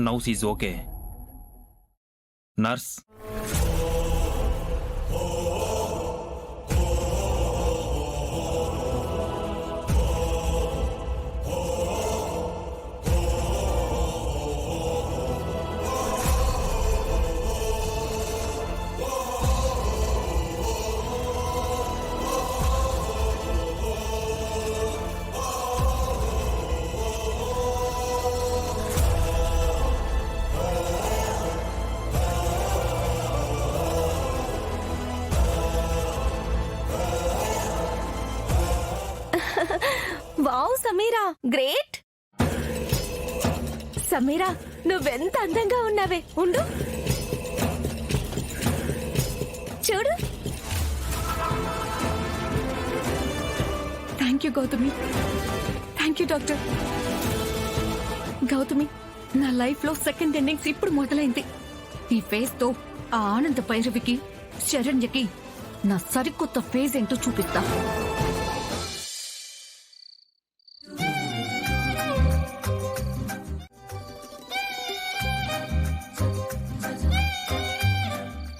Now she's okay. Nurse, wow Sameera, great. Sameera, నువ్వెంత అందంగా ఉన్నావే. ఉండు, చూడు. Thank you Gautami, thank you doctor. Gautami, నా లైఫ్ లో సెకండ్ ఎండింగ్స్ ఇప్పుడు మొదలైంది. ఈ ఫేజ్ తో ఆ ఆనంద భైరవికి, శరణ్యకి నా సరికొత్త ఫేజ్ ఏంటో చూపిస్తా.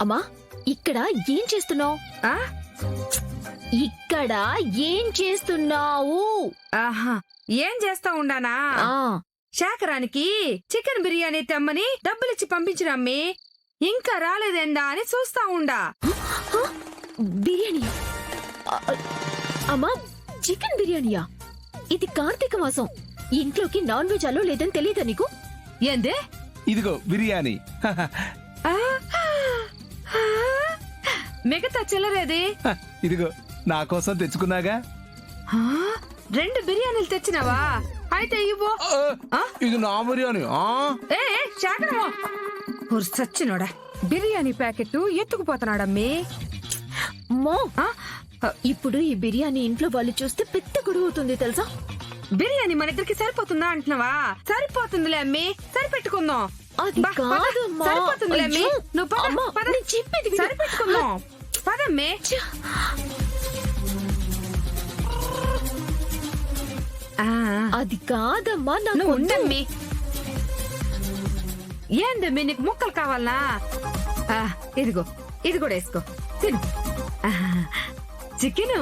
అమ్మా, ఇక్కడ ఏం చేస్తున్నావు? ఇక్కడ ఏం చేస్తున్నావు? ఆహా, ఏం చేస్తా ఉండానా? శాకరానికి చికెన్ బిర్యానీ తెమ్మని డబ్బులిచ్చి పంపించినమ్మి. ఇంకా రాలేదేందా అని చూస్తా ఉండా. బిర్యానీ? అమ్మా, చికెన్ బిర్యానీయా? ఇది కార్తీక మాసం. ఇంట్లోకి నాన్ వెజ్ అలో లేదని తెలియదా నీకు? ఏందే? ఇదిగో బిర్యానీ. మిగతా చిల్లరేది? ఇదిగో నా కోసం తెచ్చుకున్నాగా. 2 బిర్యానీలు తెచ్చినావా? అయితే ఇవ్వు. ఇది నా బిర్యానీ. ఏ శాకరమో సచ్చినోడా, బిర్యానీ ప్యాకెట్ ఎత్తుకుపోతున్నాడమ్మి. ఇప్పుడు ఈ బిర్యానీ ఇంట్లో వాళ్ళు చూస్తే పెద్ద గొడవ అవుతుంది తెలుసా? బిర్యానీ మన ఇద్దరికి సరిపోతుందా అంటున్నావా? సరిపోతుందిలే అమ్మి, సరిపెట్టుకుందాం. అది కాదమ్మా. సరిపోతుందిలే అమ్మి, నువ్వు పద, అమ్మా, పద. నేను చెప్పేది విను. సరిపెట్టుకుందాం, పదమ్మి. అది కాదమ్మా, నువ్వు ఉండమ్మి. ఏందమ్మి, నీకు ముక్కలు కావాలనా? ఇదిగో, ఇది కూడా వేసుకో, తిను. చికెను.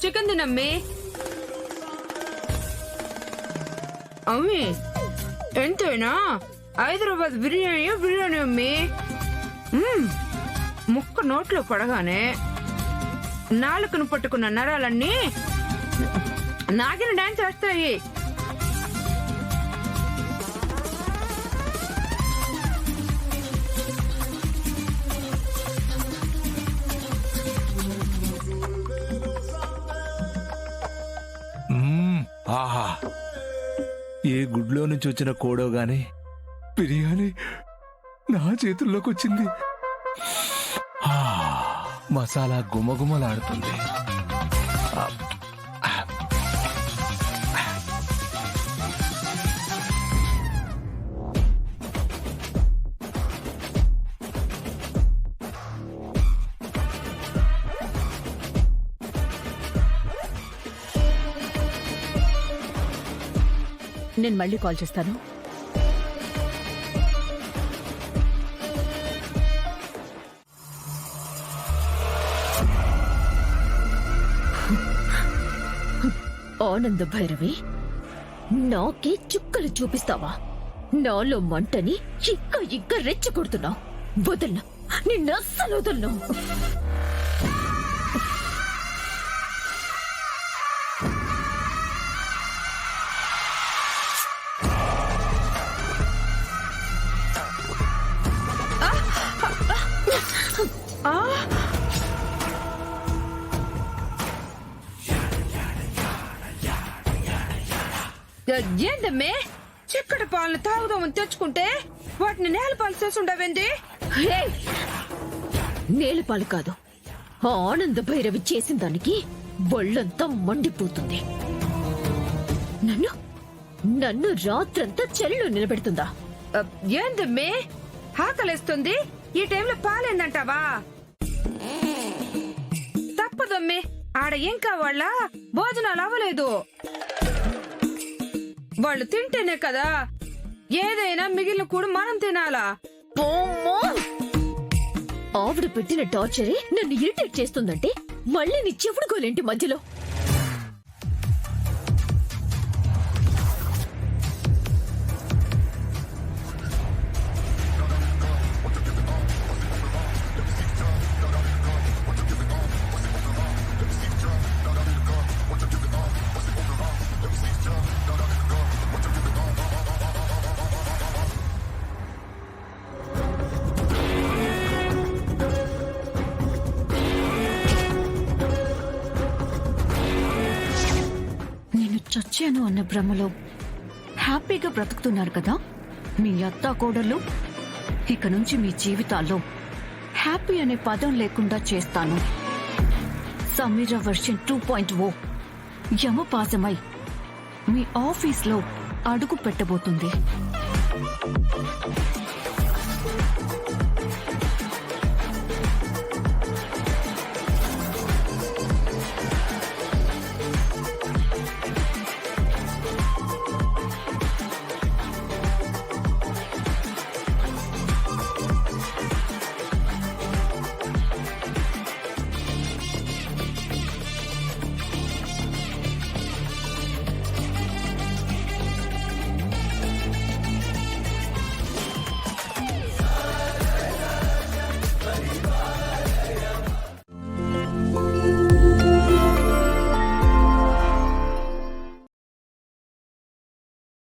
చికెన్ తినమ్మి. అమ్మి, ఎంతైనా హైదరాబాద్ బిర్యానీ అమ్మి. ముక్క నోట్లో పడగానే నాలుకను పట్టుకున్న నరాలన్నీ నాగిన డాన్స్ వేస్తాయి. ఆహా, ఏ గుడ్లో నుంచి వచ్చిన కోడో గాని బిర్యానీ నా చేతుల్లోకి వచ్చింది. మసాలా గుమగుమలాడుతుంది. నేను మళ్ళీ కాల్ చేస్తాను. ఆనంద భైరవి, నాకే చుక్కలు చూపిస్తావా? నాలో మంటని ఇంకా రెచ్చగొడుతున్నావు. వదలను, నిన్ను అస్సలు వదలను. ఏందమ్మే, చిక్కటి పాలను తాగుదామని తెచ్చుకుంటే వాటిని నేలపాలు చేసి ఉండవేంది? నేలపాలు కాదు, ఆనంద భైరవి చేసిన దానికి ఒళ్ళంతా మండిపోతుంది. నన్ను రాత్రంతా చలిలో నిలబెడుతుందా? ఏందమ్మే, ఆకలేస్తుంది, ఈ టైంలో పాలేందంటావా? తప్పదమ్మి, ఆడ ఇంకా వాళ్ళ భోజనాలు అవ్వలేదు. వాళ్ళు తింటేనే కదా ఏదైనా మిగిలిన కూడా మనం తినాలా. పోమ్మో! ఆవిడ పెట్టిన టార్చరే నన్ను ఇరిటేట్ చేస్తుందంటే మళ్ళీ నీ చెవుడు గోలేంటి మధ్యలో? నేను చచ్చాను అన్న భ్రమలో హ్యాపీగా బ్రతుకుతున్నారు కదా మీ అత్తా కోడళ్ళు. ఇక నుంచి మీ జీవితాల్లో హ్యాపీ అనే పదం లేకుండా చేస్తాను. సమీర వర్షన్ 2.0 యమపాసమై మీ ఆఫీస్లో అడుగు పెట్టబోతుంది.